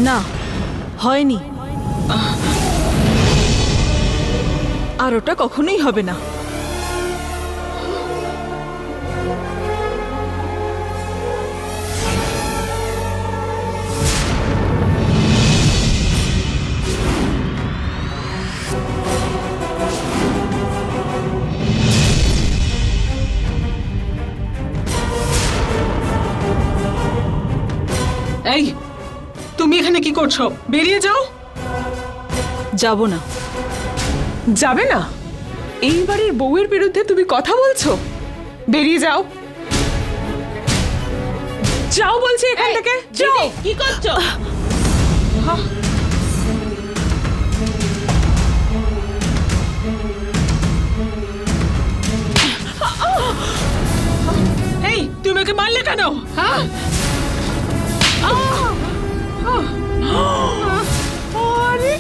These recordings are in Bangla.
না, হয়নি। আর ওটা কখনোই হবে না। এই, তুমি এখানে কি করছো? বেরিয়ে যাও। যাব না। যাবে না? এই বাড়ির বউয়ের বিরুদ্ধে তুমি কথা বলছো? বেরিয়ে যাও। যাও বলছি এখান থেকে, যাও। কি করছো? এই, তুমি ওকে মারলে কেন? হ্যাঁ? আরে!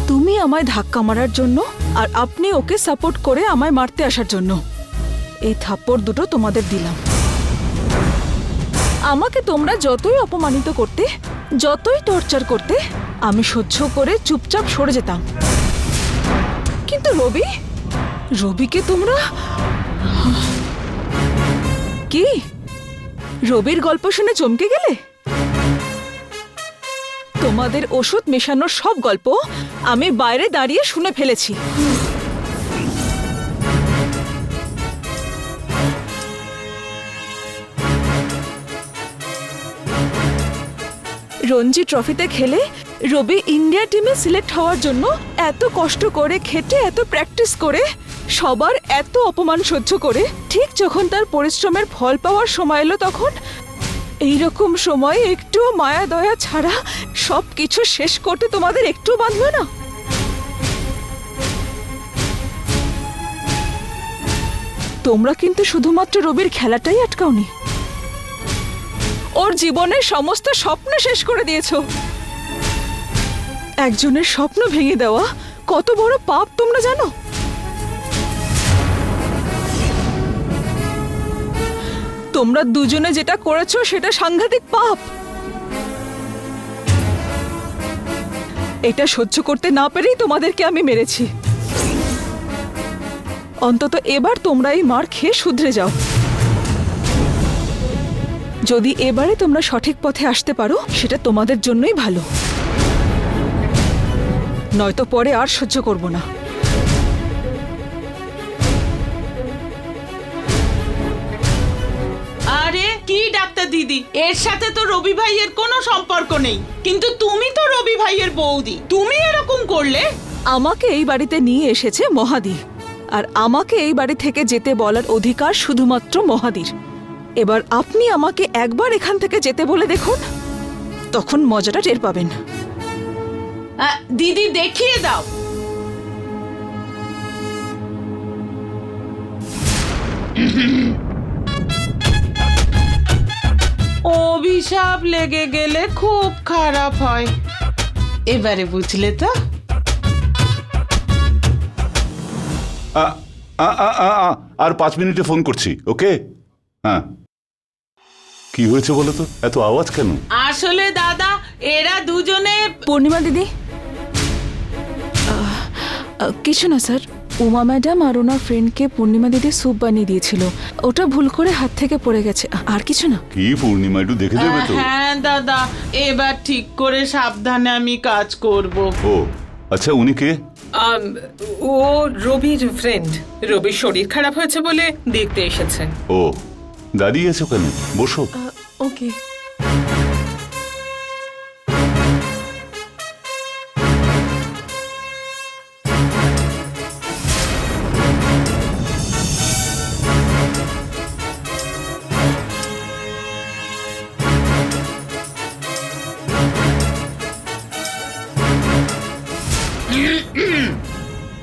তুমি আমায় ধাক্কা মারার জন্য আর আপনি ওকে সাপোর্ট করে আমায় মারতে আসার জন্য এই থাপ্পড় দুটো তোমাদের দিলাম। আমাকে তোমরা যতই অপমানিত করতে, যতই টর্চার করতে, আমি সহ্য করে চুপচাপ সরে যেতাম। কিন্তু রবিকে তোমরা কি? রবির গল্প শুনে চমকে গেলে? তোমাদের ওষুধ মেশানোর সব গল্প আমি বাইরে দাঁড়িয়ে শুনে ফেলেছি। রঞ্জি ট্রফিতে খেলে রবি ইন্ডিয়া টিমে সিলেক্ট হওয়ার জন্য এত কষ্ট করে খেটে, এত প্র্যাকটিস করে, সবার এত অপমান সহ্য করে, ঠিক যখন তার পরিশ্রমের ফল পাওয়ার সময় এলো, তখন এইরকম সময় একটু মায়া দয়া ছাড়া সব কিছু শেষ করতে তোমাদের একটু বাঁধবে না? তোমরা কিন্তু শুধুমাত্র রবির খেলাটাই আটকাওনি, ওর জীবনের সমস্ত স্বপ্ন শেষ করে দিয়েছো। একজনের স্বপ্ন ভেঙে দেওয়া কত বড় পাপ তোমরা জানো? তোমরা দুজনে যেটা করেছো সেটা সাংঘাতিক পাপ। এটা সহ্য করতে না পেরেই তোমাদেরকে আমি মেরেছি। অন্তত এবার তোমরা এই মার খেয়ে শুধরে যাও। যদি এবারে তোমরা সঠিক পথে আসতে পারো সেটা তোমাদের জন্যই ভালো, নয়তো পরে আর সহ্য করব না। আরে কি ডাক্তার দিদি, এর সাথে তো রবি ভাইয়ের কোনো সম্পর্ক নেই, কিন্তু তুমি তো রবি ভাইয়ের বৌদি, তুমি এরকম করলে? আমাকে এই বাড়িতে নিয়ে এসেছে মহাদি, আর আমাকে এই বাড়ি থেকে যেতে বলার অধিকার শুধুমাত্র মহাদির। এবার আপনি আমাকে একবার এখান থেকে যেতে বলে দেখুন, তখন মজাটা টের পাবেন। দিদি দেখিয়ে দাও। অভিশাপ লেগে গেলে খুব খারাপ হয়, এবারে বুঝলে তো? আর 5 মিনিটে ফোন করছি, ওকে? হ্যাঁ, কি হয়েছে বলো তো? এত আওয়াজ কেন? আসলে দাদা, এরা দুজনে। পূর্ণিমা দিদি, কিছু না স্যার, উমা ম্যাডাম আর ওনার ফ্রেন্ডকে পূর্ণিমা দিদি স্যুপ বানিয়ে দিয়েছিল, ওটা ভুল করে হাত থেকে পড়ে গেছে, আর কিছু না। কি পূর্ণিমা, একটু দেখে দেবে তো? হ্যাঁ দাদা, এবার ঠিক করে সাবধানে আমি কাজ করব। ও আচ্ছা, উনি কে? ও রবির ফ্রেন্ড। রবির শরীর খারাপ হয়েছে বলে দেখতে এসেছে। ও, দাঁড়িয়ে আছো কেন? বসো। ওকে।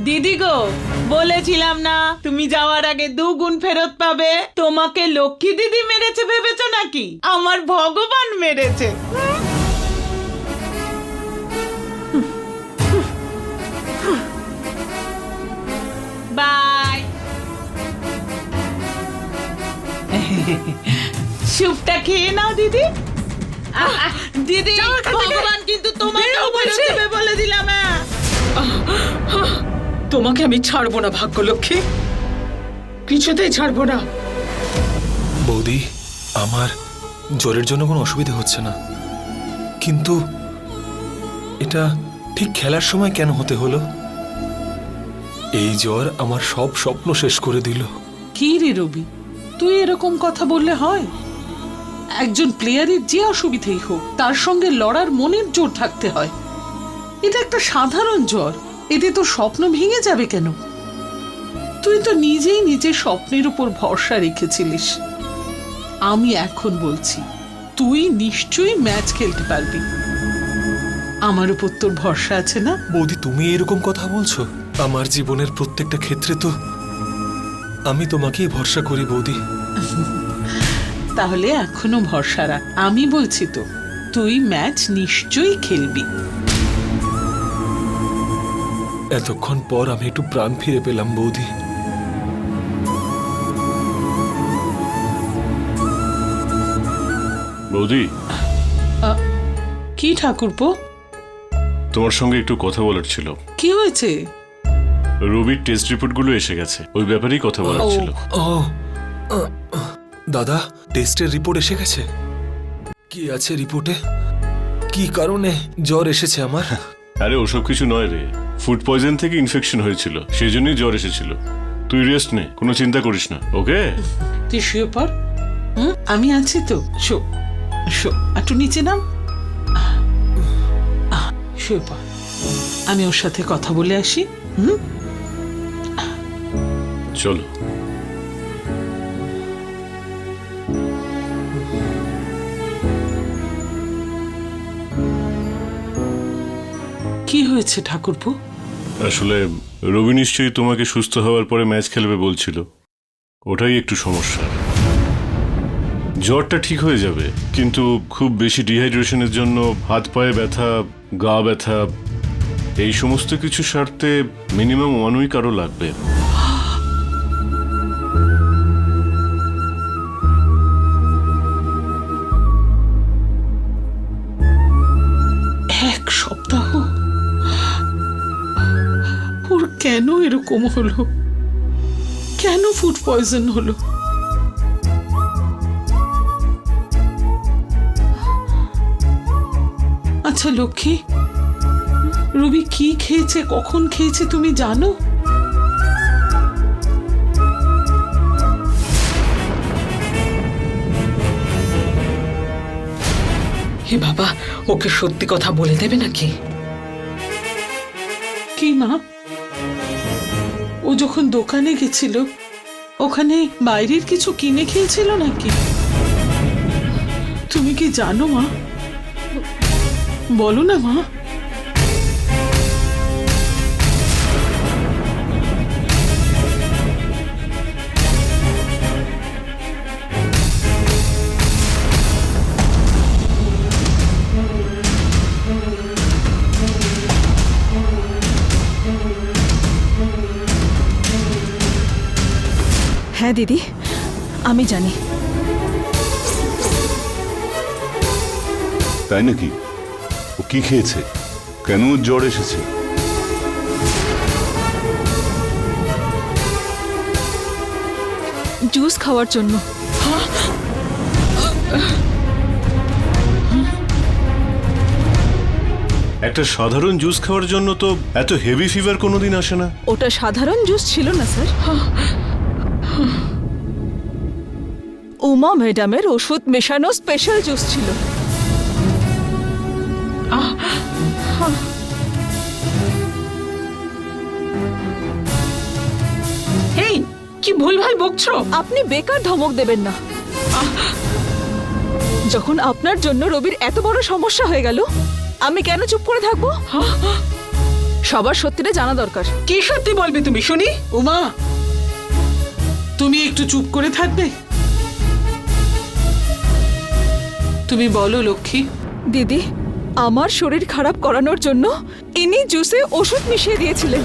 দিদি গো, বলেছিলাম না তুমি যাওয়ার আগে 2 গুণ ফেরত পাবে। তোমাকে লক্ষ্মী দিদি মেরেছে ভেবেছো নাকি? আমার ভগবান মেরেছে। স্যুপটা খেয়ে নাও দিদি। দিদি ভগবান কিন্তু তোমাকে বেরোতে বলে দিলাম। তোমাকে আমি ছাড়বো না ভাগ্যলক্ষ্মী, কিছুতেই ছাড়বো না। বৌদি, আমার জ্বরের জন্য কোনো অসুবিধা হচ্ছে না, কিন্তু এটা ঠিক খেলার সময় কেন হতে হলো? এই জ্বর আমার সব স্বপ্ন শেষ করে দিল। কি রে রবি, তুই এরকম কথা বললে হয়? একজন প্লেয়ারের যে অসুবিধেই হোক তার সঙ্গে লড়ার মনের জোর থাকতে হয়। এটা একটা সাধারণ জ্বর, এতে তো স্বপ্ন ভেঙে যাবে কেন? তুই তো নিজেই নিজের স্বপ্নের উপর ভরসা রেখেছিলিস। আমি এখন বলছি, তুই নিশ্চয়ই ম্যাচ খেলতে পারবি। আমার উপর তোর ভরসা আছে না? বৌদি, তুমি এরকম কথা বলছো? আমার জীবনের প্রত্যেকটা ক্ষেত্রে তো আমি তোমাকেই ভরসা করি বৌদি। তাহলে এখনো ভরসা রাখ। আমি বলছি তো, তুই ম্যাচ নিশ্চয়ই খেলবি। এতক্ষণ পর আমি একটু প্রাণ ফিরে পেলাম বৌদি। বৌদি, কি ঠাকুরপো, তোমার সঙ্গে একটু কথা বলার ছিল। কি হয়েছে? রবির টেস্ট রিপোর্টগুলো এসে গেছে, ওই ব্যাপারেই কথা বলার ছিল। ও দাদা, টেস্টের রিপোর্ট এসে গেছে? কি আছে রিপোর্টে? কি কারণে জ্বর এসেছে আমার? আরে ওসব কিছু নয় রে, ফুড পয়জন থেকে ইনফেকশন হয়েছিল, সেই জন্যই জ্বর এসেছিল। তুই রেস্ট নে, কোনো চিন্তা করিস না, ওকে? তুই শুয়ে পড়। আমি আছি তো। শো শো, একটু নিচে নাম। শুয়ে পড়, আমি ওর সাথে কথা বলে আসি। চলো। কি হয়েছে ঠাকুরপো? আসলে রবি নিশ্চয়ই তোমাকে সুস্থ হওয়ার পরে ম্যাচ খেলবে বলছিল, ওটাই একটু সমস্যা। জ্বরটা ঠিক হয়ে যাবে, কিন্তু খুব বেশি ডিহাইড্রেশনের জন্য হাত পায়ে ব্যথা, গা ব্যথা, এই সমস্ত কিছু সারতে মিনিমাম 1 উইক আরও লাগবে। এক সপ্তাহ? ওর কেন এরকম হলো? কেন ফুড পয়জন হলো? আচ্ছা লক্ষ্মী, রবি কি খেয়েছে, কখন খেয়েছে তুমি জানো? হে বাবা, ওকে সত্যি কথা বলে দেবে নাকি? কি মা, ও যখন দোকানে গেছিল ওখানে বাইরের কিছু কিনে খেয়েছিল নাকি? তুমি কি জানো মা? বলো না মা। হ্যাঁ দিদি, আমি জানি। তাই নাকি? ও কি খেয়েছে? কেন ওর জ্বর এসেছে? জুস খাওয়ার জন্য। একটা সাধারণ জুস খাওয়ার জন্য তো এত হেভি ফিভার কোনোদিন আসে না। ওটা সাধারণ জুস ছিল না স্যার, উমা ম্যাডামের ওষুধ মেশানো স্পেশাল জুস ছিল। এই কি ভুলভাল বকছো? আপনি বেকার ধমক দেবেন না। যখন আপনার জন্য রবির এত বড় সমস্যা হয়ে গেল, আমি কেন চুপ করে থাকবো? সবার সত্যিটা জানা দরকার। কি সত্যি বলবে তুমি শুনি? উমা, তুমি একটু চুপ করে থাকবে? তুমি বলো লক্ষ্মী। দিদি, আমার শরীর খারাপ করানোর জন্য ইনি জুসে ওষুধ মিশিয়ে দিয়েছিলেন।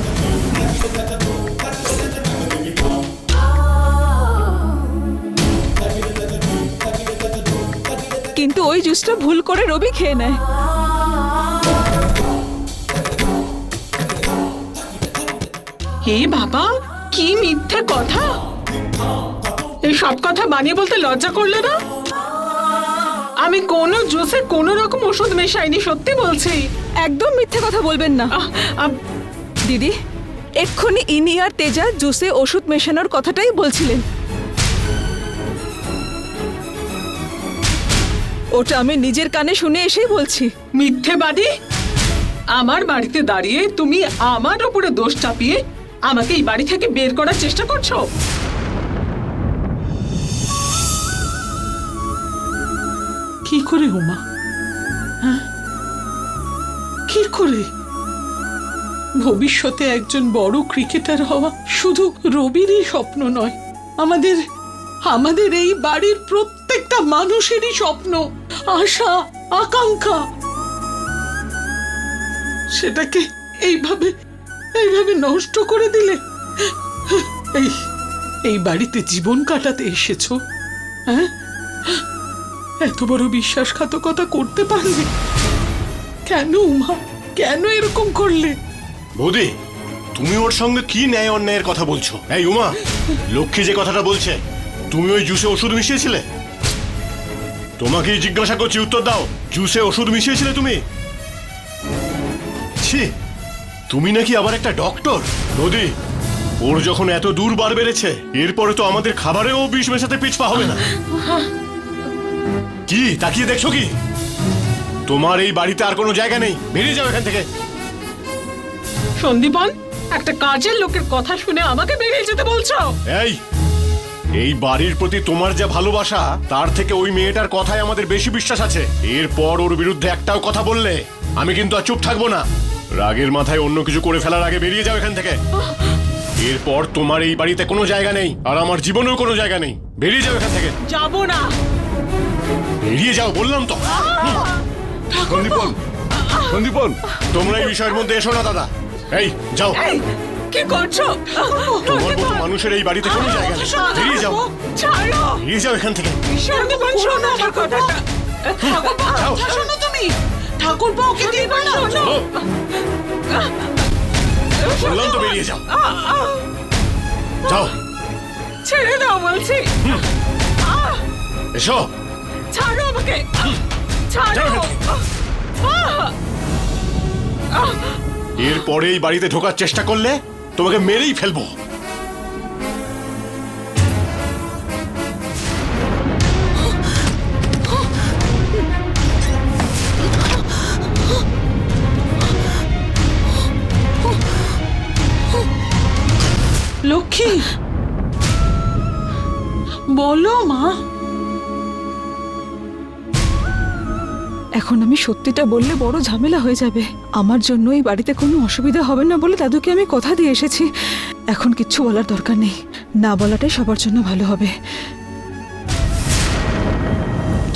কিন্তু ওই জুসটা ভুল করে রবি খেয়ে নেয়। হে বাবা, কি মিথ্যে কথা! এই সব কথা বানিয়ে বলতে লজ্জা করলে না? আমি কোনো জুসে কোনো রকম ওষুধ মেশাইনি, সত্যি বলছি। একদম মিথ্যে কথা বলবেন না আহ, আহ, দিদি। এক্ষুনি ইনি আর তেজা জুসে ওষুধ মেশানোর কথাটাই বলছিলেন। ওটা আমি নিজের কানে শুনে এসেই বলছি। মিথ্যেবাদী! আমার বাড়িতে দাঁড়িয়ে তুমি আমার উপরে দোষ চাপিয়ে আমাকে এই বাড়ি থেকে বের করার চেষ্টা করছো। কি করে উমা? হ্যাঁ, কি করে? ভবিষ্যতে একজন বড় ক্রিকেটার হওয়া শুধু রবিরই স্বপ্ন নয়, আমাদের আমাদের এই বাড়ির প্রত্যেকটা মানুষেরই স্বপ্ন, আশা, আকাঙ্ক্ষা। সেটাকে এইভাবে এইভাবে নষ্ট করে দিলে। এই এই বাড়িতে জীবন কাটাতে এসেছো, হ্যাঁ? এত বড় বিশ্বাসঘাতকতা করতে পারলে? কেন উমা, কেন এরকম করলে? বৌদি, তুমি ওর সঙ্গে কি ন্যায় অন্যায়ের কথা বলছো? এই উমা, লক্ষ্মী যে কথাটা বলছে, তুমি ওই জুসে ওষুধ মিশিয়েছিলে? তোমাকেই জিজ্ঞাসা করছি, উত্তর দাও। জুসে ওষুধ মিশিয়েছিলে তুমি? ছি, তুমি নাকি আবার একটা ডক্টর? বৌদি, ওর যখন এত দূর বার বেড়েছে, এরপরে তো আমাদের খাবারেও বিষ মেশাতে পিছপা হবে না। কি তাকিয়ে দেখছো কি? তোমার এই বাড়িতে আর কোনো জায়গা নেই, বেরিয়ে যাও এখান থেকে। সন্দীপন, একটা কাজের লোকের কথা শুনে আমাকে বেরিয়ে যেতে বলছো? এই বাড়ির প্রতি তোমার যা ভালোবাসা, তার থেকে ওই মেয়েটার কথায় আমাদের বেশি বিশ্বাস আছে। এরপর ওর বিরুদ্ধে একটাও কথা বললে আমি কিন্তু আর চুপ থাকবো না। রাগের মাথায় অন্য কিছু করে ফেলার আগে বেরিয়ে যাও এখান থেকে। এরপর তোমার এই বাড়িতে কোনো জায়গা নেই, আর আমার জীবনেও কোনো জায়গা নেই। বেরিয়ে যাও এখান থেকে। যাবো না। বেরিয়ে যাও বললাম তো। সন্দীপন, সন্দীপন, তোমরা এই বিষয়ের মধ্যে এসো না দাদা। এই যাও। এই, কি করছো? তোমার মতো মানুষের এই বাড়িতে কোনো জায়গা নেই। বেরিয়ে যাও, ছাড়ো। বেরিয়ে যাও এখান থেকে। সন্দীপন, শোনো আমার কথাটা। যাও। শোনো তুমি, ঠাকুরপো ওকে দিবে না। চলো। বললাম তো বেরিয়ে যাও। যাও, ছেড়ে দাও বলছি। এসো। ছাড়ো আমাকে, ছাড়ো। যাও এখান থেকে। এরপরে এই বাড়িতে ঢোকার চেষ্টা করলে তোমাকে মেরেই ফেলবো। লক্ষ্মী, বলো মা। এখন আমি সত্যিটা বললে বড় ঝামেলা হয়ে যাবে। আমার জন্য এই বাড়িতে কোনো অসুবিধা হবে না বলে দাদুকে আমি কথা দিয়ে এসেছি। এখন কিচ্ছু বলার দরকার নেই, না বলাটাই সবার জন্য ভালো হবে।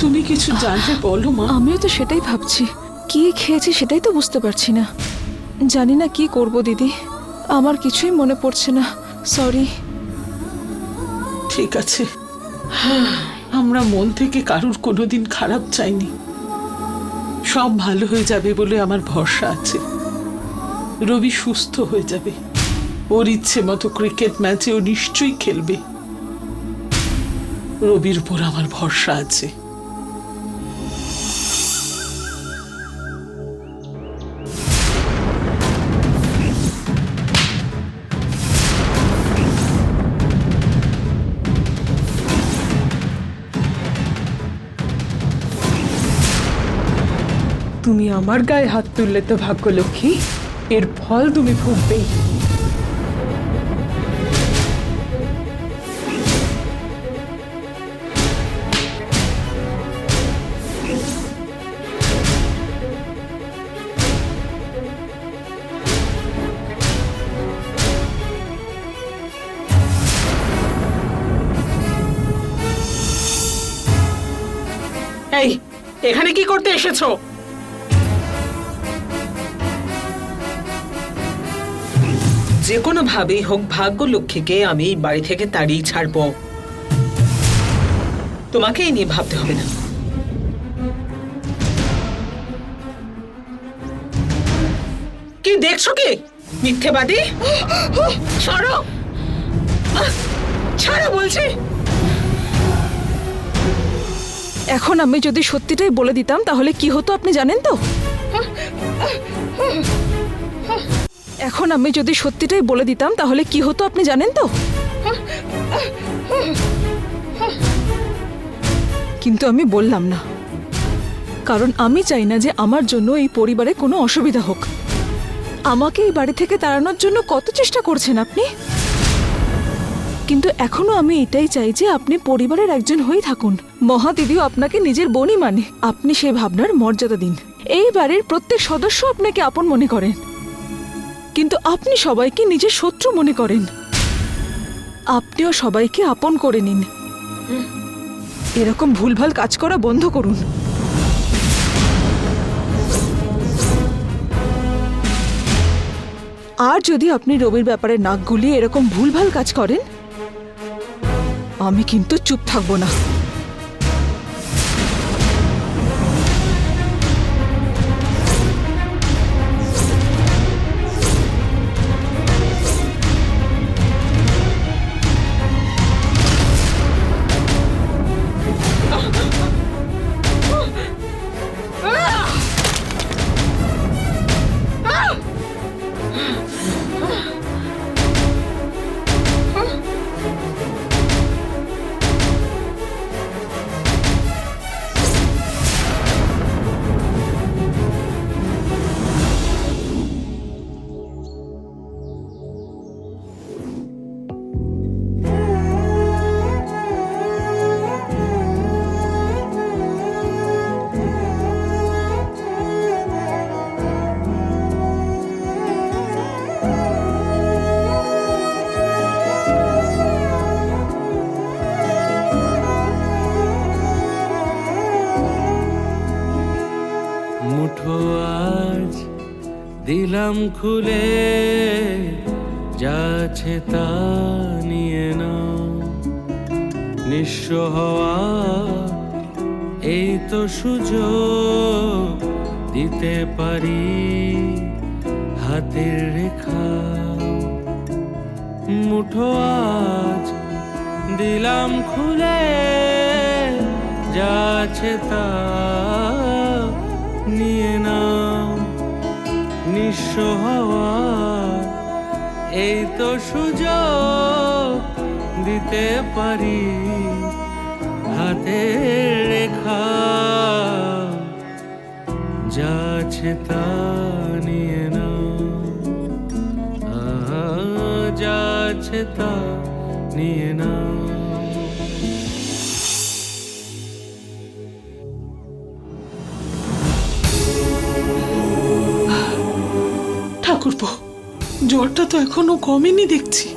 তুমি কিছু জানলে বলো মা। আমিও তো সেটাই ভাবছি, কি খেয়েছি সেটাই তো বুঝতে পারছি না। জানি না কি করব দিদি, আমার কিছুই মনে পড়ছে না। সরি। ঠিক আছে, আমরা মন থেকে কারুর কোনোদিন খারাপ চাইনি। সব ভালো হয়ে যাবে বলে আমার ভরসা আছে। রবি সুস্থ হয়ে যাবে, ওর ইচ্ছে মতো ক্রিকেট ম্যাচে ও নিশ্চয়ই খেলবে। রবির উপর আমার ভরসা আছে। তুমি আমার গায়ে হাত তুললে তো ভাগ্যলক্ষ্মী, এর ফল তুমি ভুগবেই। এই, এখানে কি করতে এসেছো? যে কোনো ভাবেই হোক ভাগ্যলক্ষ্মীকে আমি এই বাড়ি থেকে তাড়িয়ে ছাড়বো। তোমাকে এই নিয়ে ভাবতে হবে না। দেখছো কি মিথ্যেবাদী? ছাড়ো, ছাড়ো বলছি। এখন আমি যদি সত্যিটাই বলে দিতাম তাহলে কি হতো আপনি জানেন তো? এখন আমি যদি সত্যিটাই বলে দিতাম তাহলে কি হতো আপনি জানেন তো? কিন্তু আমি বললাম না, কারণ আমি চাই না যে আমার জন্য এই পরিবারে কোনো অসুবিধা হোক। আমাকে এই বাড়ি থেকে তাড়ানোর জন্য কত চেষ্টা করছেন আপনি, কিন্তু এখনো আমি এটাই চাই যে আপনি পরিবারের একজন হয়েই থাকুন। মহাদিদিও আপনাকে নিজের বোনই মানে, আপনি সেই ভাবনার মর্যাদা দিন। এই বাড়ির প্রত্যেক সদস্য আপনাকে আপন মনে করেন, কিন্তু আপনি সবাইকে নিজের শত্রু মনে করেন। আপনিও সবাইকে আপন করে নিন। এরকম ভুলভাল কাজ করা বন্ধ করুন। আর যদি আপনি রবির ব্যাপারে নাক গুলিয়ে এরকম ভুলভাল কাজ করেন, আমি কিন্তু চুপ থাকবো না। মুঠো আজ দিলাম খুলে, যাচ্ছে তা নিয়ে নাও। নিঃস্ব হওয়া এই তো সুযোগ, দিতে পারি হাতের রেখা। মুঠো আজ দিলাম খুলে, যাচ্ছে তা নিয়ে নাও। নিঃস্ব হওয়া এই তো সুযোগ, দিতে পারি হাতের রেখা। যাচ্ছে তা নিয়ে নাও, যাচ্ছে তা নিয়ে নাও। ঠাকুরপো, জ্বরটা তো এখনো কমেনি দেখছি।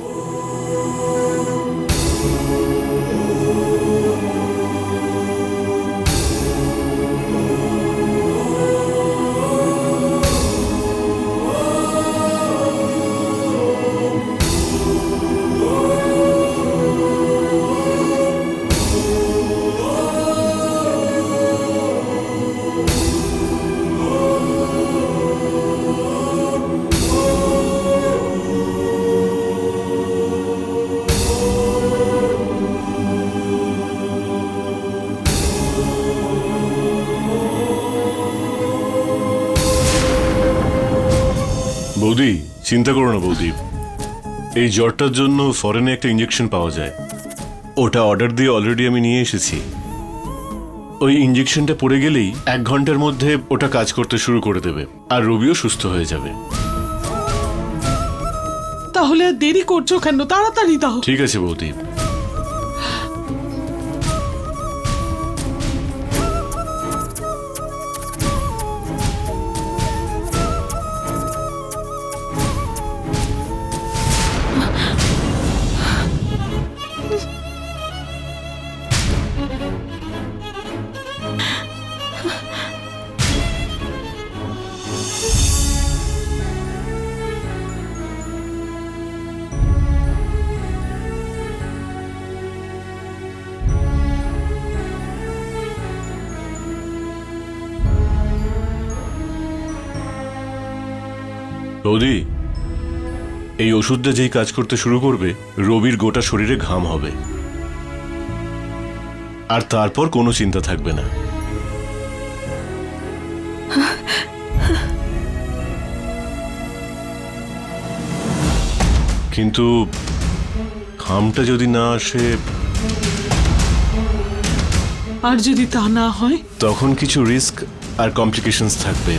বৌদি, চিন্তা করো না বৌদি, এই জ্বরটার জন্য ফরেনে একটা ইঞ্জেকশন পাওয়া যায়, ওটা অর্ডার দিয়ে অলরেডি আমি নিয়ে এসেছি। ওই ইঞ্জেকশনটা পড়ে গেলেই 1 ঘন্টার মধ্যে ওটা কাজ করতে শুরু করে দেবে, আর রবিও সুস্থ হয়ে যাবে। তাহলে আর দেরি করছো কেন? তাড়াতাড়ি দাও। ঠিক আছে বৌদি। বৌদি, এই ওষুধটা যেই কাজ করতে শুরু করবে, রবির গোটা শরীরে ঘাম হবে, আর তারপর কোনো চিন্তা থাকবে না। কিন্তু ঘামটা যদি না আসে, আর যদি তা না হয়? তখন কিছু রিস্ক আর কমপ্লিকেশনস থাকবে।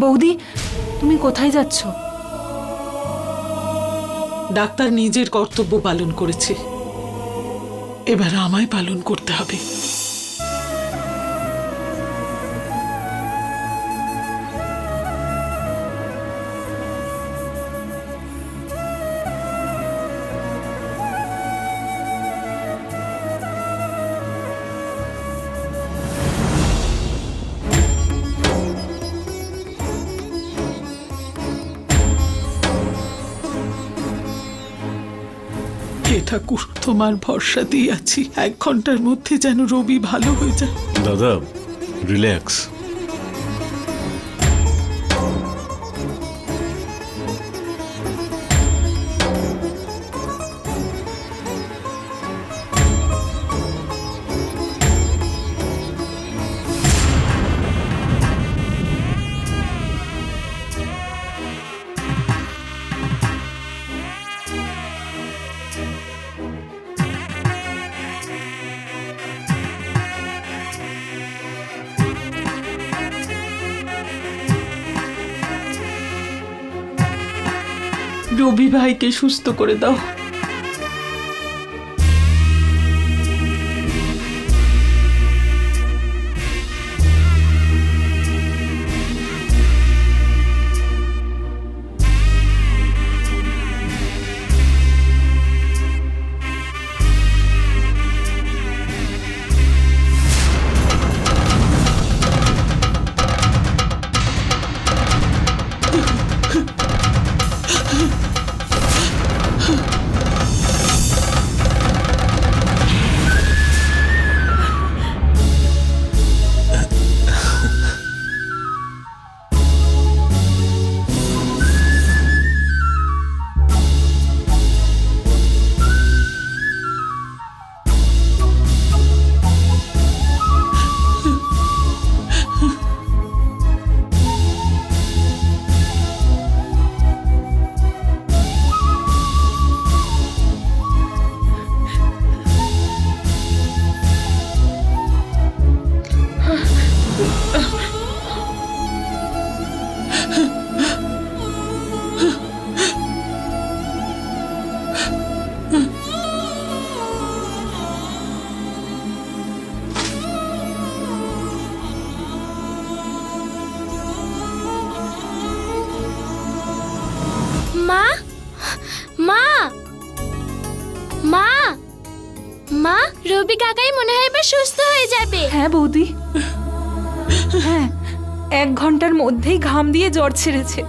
বৌদি, তুমি কোথায় যাচ্ছ? ডাক্তার নিজের কর্তব্য পালন করেছে, এবার আমায় পালন করতে হবে। হে ঠাকুর, তোমার ভরসা দিয়ে আছি, 1 ঘন্টার মধ্যে যেন রবি ভালো হয়ে যায়। দাদা, রিল্যাক্স। রবি ভাইকে সুস্থ করে দাও। মা, মা, মা, মা, রবি কাকাই মনে হয় এবার সুস্থ হয়ে যাবে। হ্যাঁ বৌদি, হ্যাঁ 1 ঘন্টার মধ্যেই ঘাম দিয়ে জ্বর ছেড়েছে।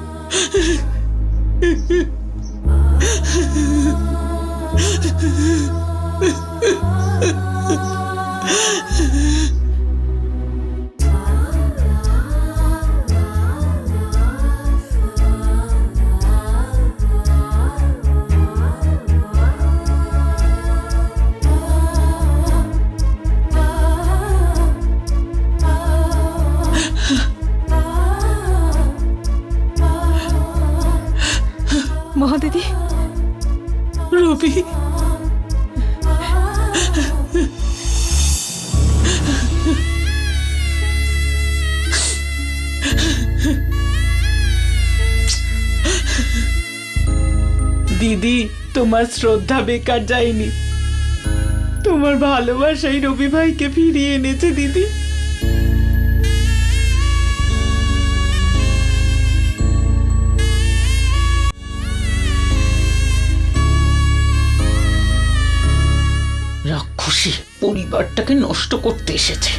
মহাদিদি, রবি, দিদি, তোমার শ্রদ্ধা বেকার যায়নি। তোমার ভালোবাসাই রবি ভাইকে ফিরিয়ে এনেছে দিদি। রাক্ষসী পরিবারটাকে নষ্ট করতে এসেছে।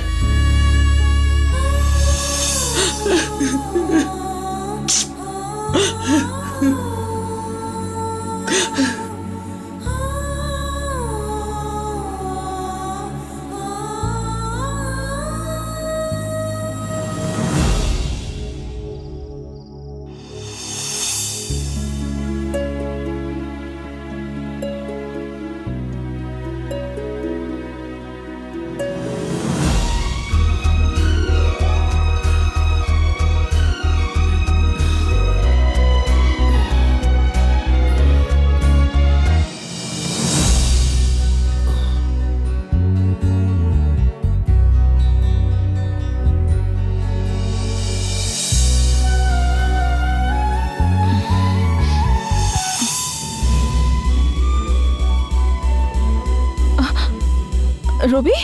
রবি,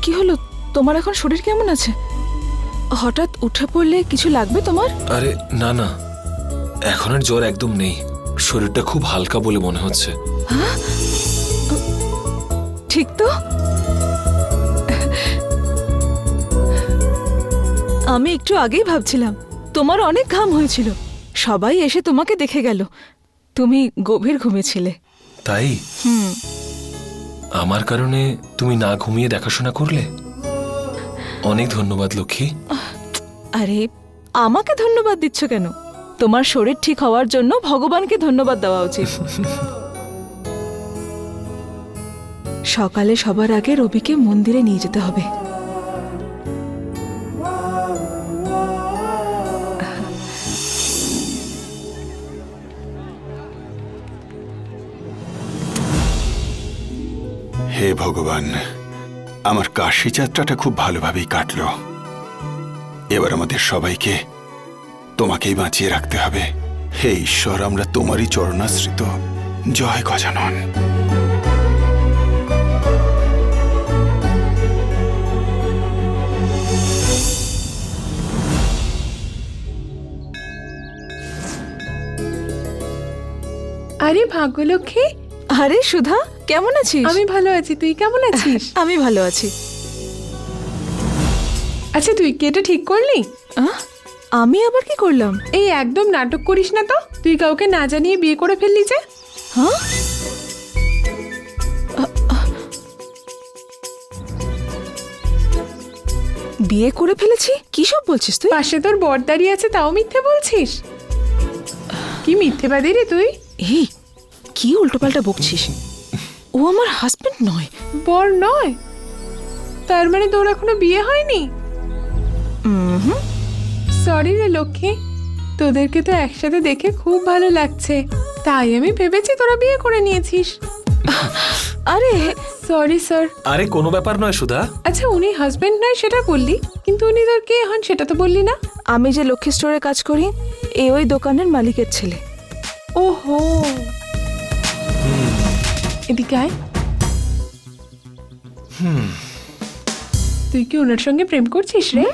কি হলো তোমার? এখন শরীর কেমন আছে? হঠাৎ উঠে পড়লে কিছু লাগবে তোমার? আরে না না, এখন আর জ্বর একদম নেই। শরীরটা খুব হালকা বলে মনে হচ্ছে। ঠিক তো? আমি একটু আগেই ভাবছিলাম তোমার অনেক ঘাম হয়েছিল, সবাই এসে তোমাকে দেখে গেল, তুমি গভীর ঘুমিয়েছিলে। তাই? আমার কারণে তুমি না ঘুমিয়ে দেখাশোনা করলে? অনেক ধন্যবাদ লক্ষ্মী। আরে আমাকে ধন্যবাদ দিচ্ছ কেন? তোমার শরীর ঠিক হওয়ার জন্য ভগবানকে ধন্যবাদ দেওয়া উচিত। সকালে সবার আগে রবিকে মন্দিরে নিয়ে যেতে হবে। হে ভগবান, আমার কাশী যাত্রাটা খুব ভালোভাবেই কাটলো। এবার আমাদের সবাইকে তোমাকেই বাঁচিয়ে রাখতে হবে। হে ঈশ্বর, আমরা তোমারই চরণাশ্রিত। জয় গজানন। আরে ভাগ্যলক্ষ্মী। আরে সুধা, কেমন আছিস? আমি ভালো আছি, তুই কেমন আছিস? আমি ভালো আছি। আচ্ছা, তুই কি এটা ঠিক করলি? আমি আবার কি করলাম? এই একদম নাটক করিস না তো। তুই কাউকে না জানিয়ে বিয়ে করে ফেললি যে। হ্যাঁ, বিয়ে করে ফেলেছি? কি সব বলছিস তুই? পাশে তোর বর দাঁড়িয়ে আছে, তাও মিথ্যে বলছিস? কি মিথ্যেবাদী রে তুই। এই কি উল্টোপাল্টা বকছিস? ও আমার হাজবেন্ড নয়। বর নয়? তার মানে তোর এখনো বিয়ে হয়নি? সরি রে লক্ষ্মী, তোদেরকে তো একসাথে দেখে খুব ভালো লাগছে, তাই আমি ভেবেছি তোরা বিয়ে করে নিয়েছিস। আরে সরি স্যার। আরে কোনো ব্যাপার নয় সুধা। আচ্ছা, উনি হাজবেন্ড নয় সেটা বললি, কিন্তু উনি তোর কে হন সেটা তো বললি না। আমি যে লক্ষ্মী স্টোরে কাজ করি, ওই দোকানের মালিকের ছেলে। ওহো, এদিকে আয়। তুই কি ওনার সঙ্গে প্রেম করছিস রে?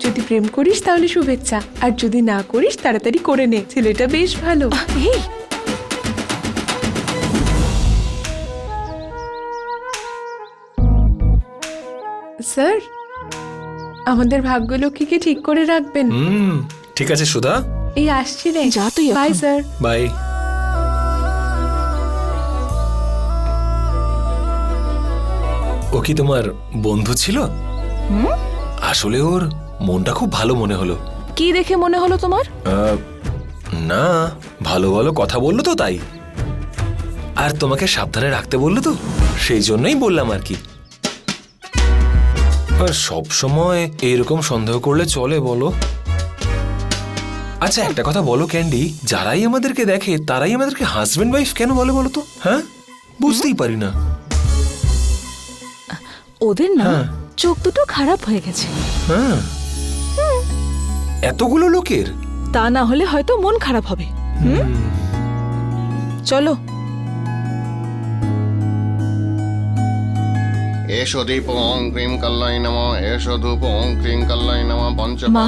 যদি প্রেম করিস তাহলে শুভেচ্ছা, আর যদি না করিস তাড়াতাড়ি করে নে, ছেলেটা বেশ ভালো। এই স্যার, আমাদের ভাগ্যলক্ষ্মীকে ঠিক করে রাখবেন। ঠিক আছে সুধা। এই আসছি রে। যা তুই। By sir. বাই। ও কি তোমার বন্ধু ছিল? আসলে ওর মনটা খুব ভালো মনে হলো। কি দেখে মনে হলো তোমার? না, ভালো ভালো কথা বললো তো তাই। আর তোমাকে সাবধানে রাখতে বললো তো, সেই জন্যই বললাম আর কি। আর সব সময় এরকম সন্দেহ করলে চলে বলো? আচ্ছা একটা কথা বলো ক্যান্ডি, যারাই আমাদেরকে দেখে তারাই আমাদেরকে হাজবেন্ড ওয়াইফ কেন বলে বলো তো? হ্যাঁ, বুঝতেই পারি না। ওদের না চোখ দুটো খারাপ হয়ে গেছে। হ্যাঁ, এতগুলো লোকের? তা না হলে হয়তো মন খারাপ হবে। চলো। এসো দীপ ওং ক্রিম কাল্লাই নমঃ, এসো ধূপ ওং ক্রিম কাল্লাই নমঃ, মা,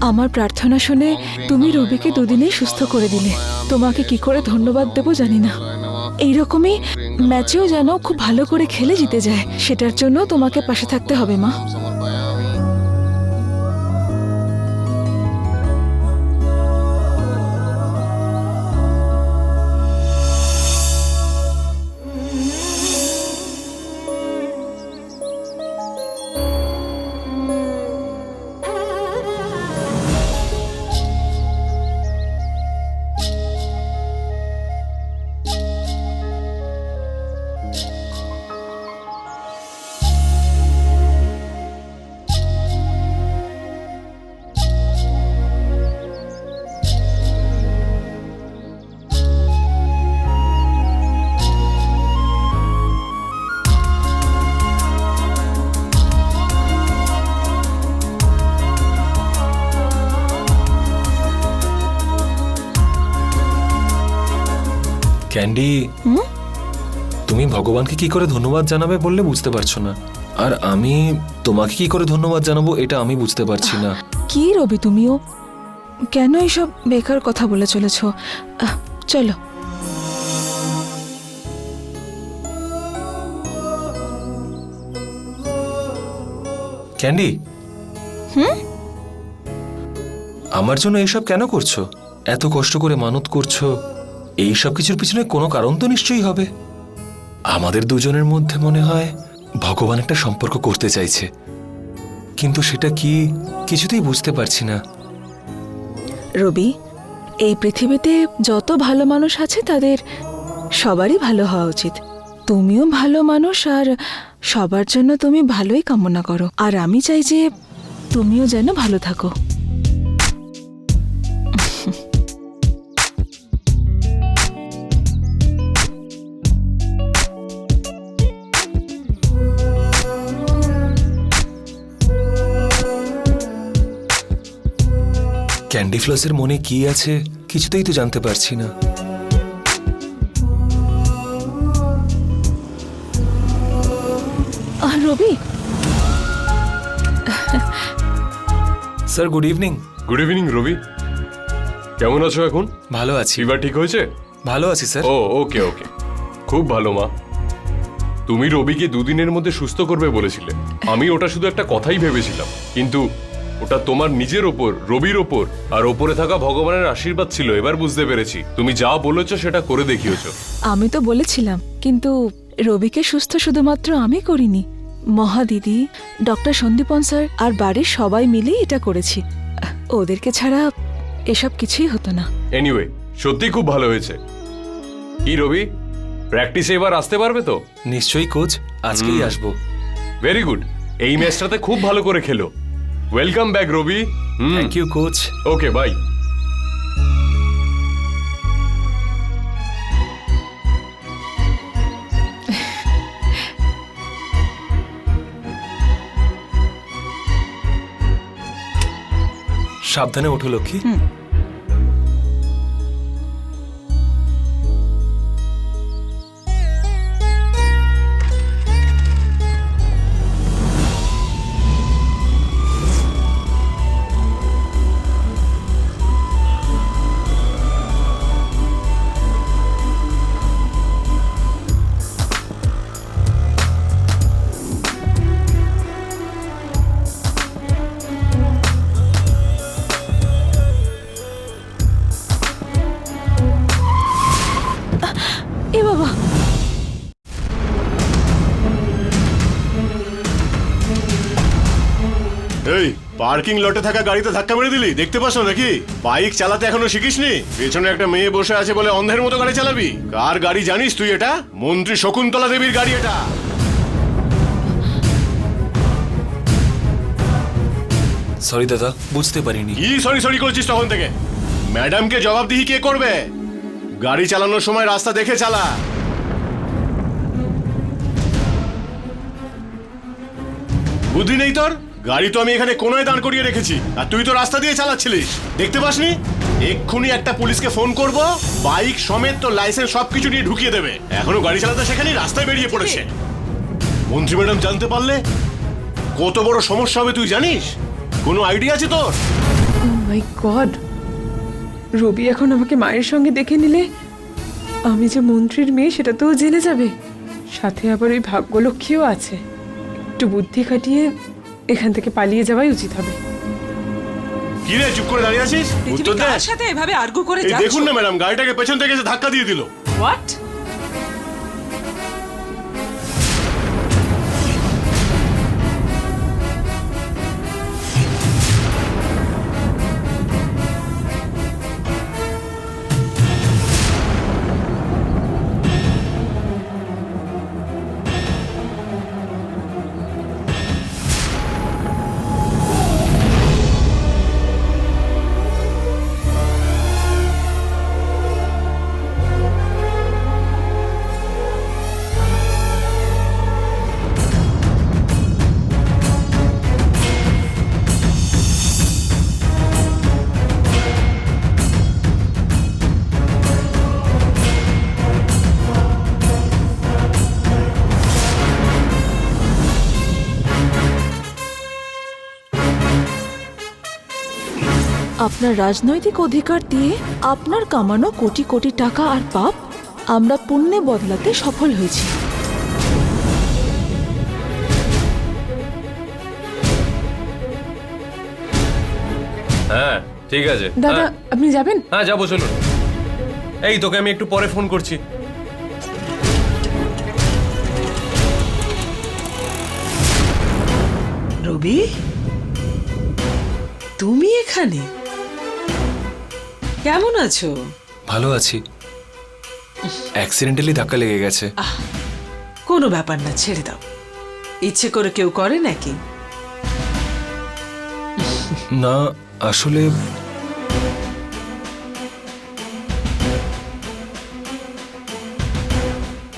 আমার প্রার্থনা শুনে তুমি রবিকে দুদিনেই সুস্থ করে দিলে। তোমাকে কি করে ধন্যবাদ দেব জানি না। এইরকমই ম্যাচেও যেন খুব ভালো করে খেলে জিতে যায়, সেটার জন্য তোমাকে পাশে থাকতে হবে মা। ক্যান্ডি, তুমি ভগবানকে কি করে ধন্যবাদ জানাবে বললে বুঝতে পারছো না, আর আমি তোমাকে কি করে ধন্যবাদ জানাবো এটা আমি বুঝতে পারছি না। কি রবি, তুমিও কেন এইসব বেকার কথা বলে চলেছ? চলো। ক্যান্ডি, আমার জন্য এইসব কেন করছো? এত কষ্ট করে মানত করছো, এই সব কিছুর পিছনে কোনো কারণ তো নিশ্চয়ই হবে। আমাদের দুজনের মধ্যে মনে হয় ভগবান একটা সম্পর্ক করতে চাইছে, কিন্তু সেটা কি কিছুতেই বুঝতে পারছি না। রবি, এই পৃথিবীতে যত ভালো মানুষ আছে তাদের সবারই ভালো হওয়া উচিত। তুমিও ভালো মানুষ, আর সবার জন্য তুমি ভালোই কামনা করো, আর আমি চাই যে তুমিও যেন ভালো থাকো। ক্যান্ডি ফ্লসের মনে কি আছে কিছুতেই তো জানতে পারছি না। Ravi sir, good evening. Good evening Ravi, কেমন আছো এখন? ভালো আছি। ফিভার ঠিক হয়েছে? ভালো আছি স্যার। ও ওকে ওকে, খুব ভালো মা। তুমি রবিকে দুদিনের মধ্যে সুস্থ করবে বলেছিলে, আমি ওটা শুধু একটা কথাই ভেবেছিলাম, কিন্তু ওটা তোমার নিজের ওপর, রবির ওপর, আর ওপরে থাকা ভগবানের আশীর্বাদ ছিল। এবার বুঝতে পেরেছি তুমি যা বলেছো সেটা করে দেখিয়েছো। আমি তো বলেছিলাম, কিন্তু রবিকে সুস্থ শুধুমাত্র আমি করিনি, মহাদিদি, ডক্টর সন্দীপন স্যার আর বাড়ির সবাই মিলেই এটা করেছি। ওদেরকে ছাড়া এসব কিছুই হতো না। এনিওয়ে, সত্যি খুব ভালো হয়েছে। কি রবি, প্র্যাকটিসে এবার আসতে পারবে তো? নিশ্চয়ই কোচ, আজকেই আসবো। ভেরি গুড, এই ম্যাচটাতে খুব ভালো করে খেলো। Welcome back Rabi. Thank you coach. Okay, bye. সাবধানে ওঠো লক্ষ্মী। এ বাবা, এই পার্কিং লটে থাকা গাড়িতে ধাক্কা মেরে দিলি, দেখতে পাস না নাকি? বাইক চালাতে এখনো শিখিসনি? পেছনে একটা মেয়ে বসে আছে বলে অন্ধের মতো গাড়ি চালাবি? কার গাড়ি জানিস তুই? এটা মন্ত্রী শকুন্তলা দেবীর গাড়ি। এটা সরি দাদা, বুঝতে পারিনি। কি সরি সরি করছিস তখন থেকে? ম্যাডামকে জবাবদিহি কে করবে? গাড়ি চালানোর সময় রাস্তা দেখে চালা। বুদ্ধি নেই তোর? গাড়ি তো আমি এখানে কোনোয় দাঁড় করিয়ে রেখেছি, আর তুই তো রাস্তা দিয়ে চালাচ্ছিলিস, দেখতে পাসনি? এক্ষুনি একটা পুলিশকে ফোন করব, বাইক সমেত তো লাইসেন্স সবকিছু নিয়ে ঢুকিয়ে দেবে। এখনো গাড়ি চালাতে সেখানেই রাস্তায় বেরিয়ে পড়েছে। মন্ত্রী ম্যাডাম জানতে পারলে কত বড় সমস্যা হবে তুই জানিস? কোনো আইডিয়া আছে তোর? মাই গড, রবি এখন আমাকে মায়ের সঙ্গে দেখে নিলে আমি যে মন্ত্রীর মেয়ে সেটা তো ও জেনে যাবে। সাথে আবার ওই ভাগ্যলক্ষ্মীও আছে। একটু বুদ্ধি খাটিয়ে এখান থেকে পালিয়ে যাওয়াই উচিত হবে। কি রে, চুপ করে দাঁড়িয়ে আছিস? উত্তর দে। কার সাথে এভাবে আর্গু করে এই যাচ্ছ? দেখুন না ম্যাডাম, গাড়িটাকে পেছন থেকে এসে ধাক্কা দিয়ে দিল। হোয়াট? আপনার রাজনৈতিক অধিকার দিয়ে আপনার কামানো কোটি কোটি টাকা আর পাপ আমরা পুণ্যে বদলাতে সফল হয়েছি। হ্যাঁ ঠিক আছে। দাদা, আপনি যাবেন? হ্যাঁ যাবো, চলুন। এই তোকে আমি একটু পরে ফোন করছি। রবি, তুমি এখানে? কেমন আছো? ভালো আছি। অ্যাক্সিডেন্টালি ধাক্কা লেগে গেছে। কোনো ব্যাপার না, ছেড়ে দাও। ইচ্ছে করে কেউ করে নাকি? না আসলে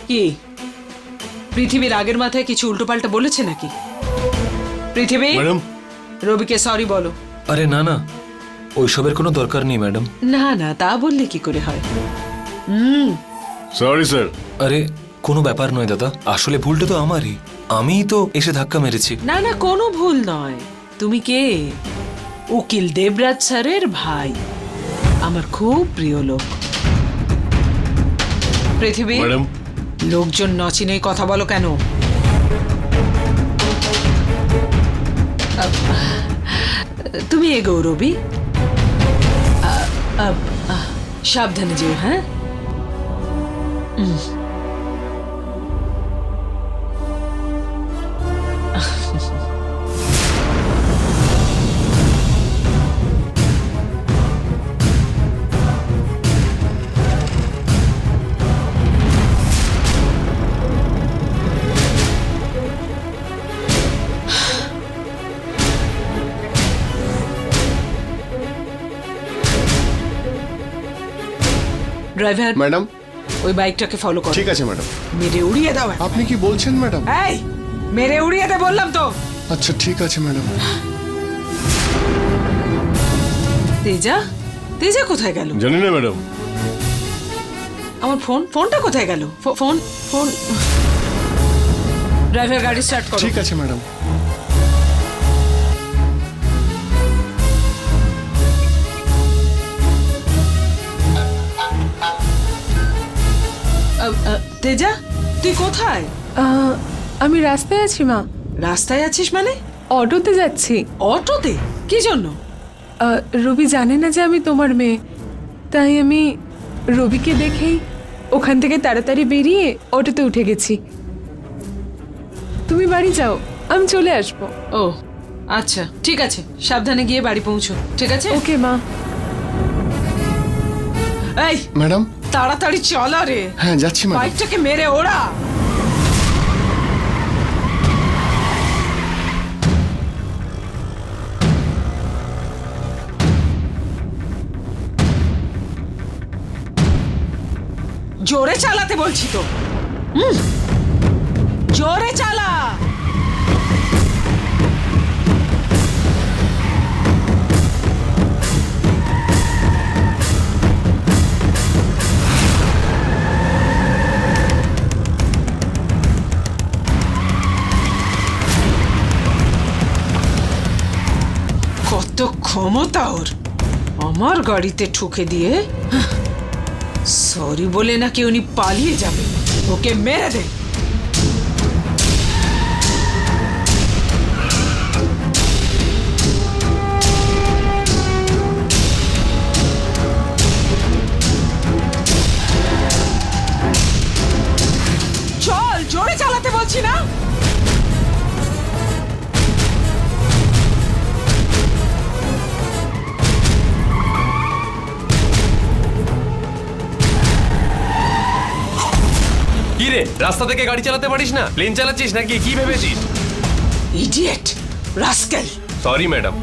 কি পৃথিবীর আগের মাথায় কিছু উল্টোপাল্টা বলেছে নাকি? পৃথিবী, ম্যাডাম, রবিকে সরি বলো। আরে না না, ওইসবের কোনো দরকার নেই ম্যাডাম। না না, তা বললে কি করে হয়? Sorry sir. আরে কোনো ব্যাপার নয় দাদা, আসলে ভুলটা তো আমারই। আমিই তো এসে ধাক্কা মেরেছি। না না, কোনো ভুল নয়। তুমি কে? উকিল দেবরাজ স্যারের ভাই, আমার খুব প্রিয় লোক। পৃথিবী, ম্যাডাম, লোকজন নচিনেই কথা বলো কেন? তুমি এগো রবি, সাবধানে যেও। হ্যাঁ, ড্রাইভার ম্যাডাম, ওই বাইকটাকে ফলো করো। ঠিক আছে ম্যাডাম। মেরে উড়িয়ে দাও। আপনি কি বলছেন ম্যাডাম? এই, মেরে উড়িয়ে দে বললাম তো। আচ্ছা ঠিক আছে ম্যাডাম। তেজা, তেজা কোথায় গেল? জানি না ম্যাডাম। আমার ফোনটা কোথায় গেল? ফোন। ড্রাইভার গাড়ি স্টার্ট করো। ঠিক আছে ম্যাডাম। তেজা, তুই কোথায়? আমি রাস্তায় আছি মা। রাস্তায় আছিস মানে? অটোতে যাচ্ছি। অটোতে? কি জন্য? রবি জানে না যে আমি তোমার মেয়ে, তাই আমি রবিকে দেখেই ওখান থেকে তাড়াতাড়ি বেরিয়ে অটোতে উঠে গেছি। তুমি বাড়ি যাও, আমি চলে আসবো। ও আচ্ছা, ঠিক আছে, সাবধানে গিয়ে বাড়ি পৌঁছো। ঠিক আছে? ওকে মা। এই ম্যাডাম, তাড়াতাড়ি চলা রে। হ্যাঁ যাচ্ছি ম্যাডাম। বাইকটাকে মেরে ওড়া। জোরে চালাতে বলছি তো। জোরে চালা। এত ক্ষমতা ওর আমার গাড়িতে ঠুকে দিয়ে সরি বলে নাকি উনি পালিয়ে যাবে। ওকে মেরে দে। চল, জোরে চালাতে বলছি না? কি রে, রাস্তা থেকে গাড়ি চালাতে পারিস না? প্লেন চালাচ্ছিস নাকি? কি ভেবেছিস? Idiot, rascal. Sorry madam,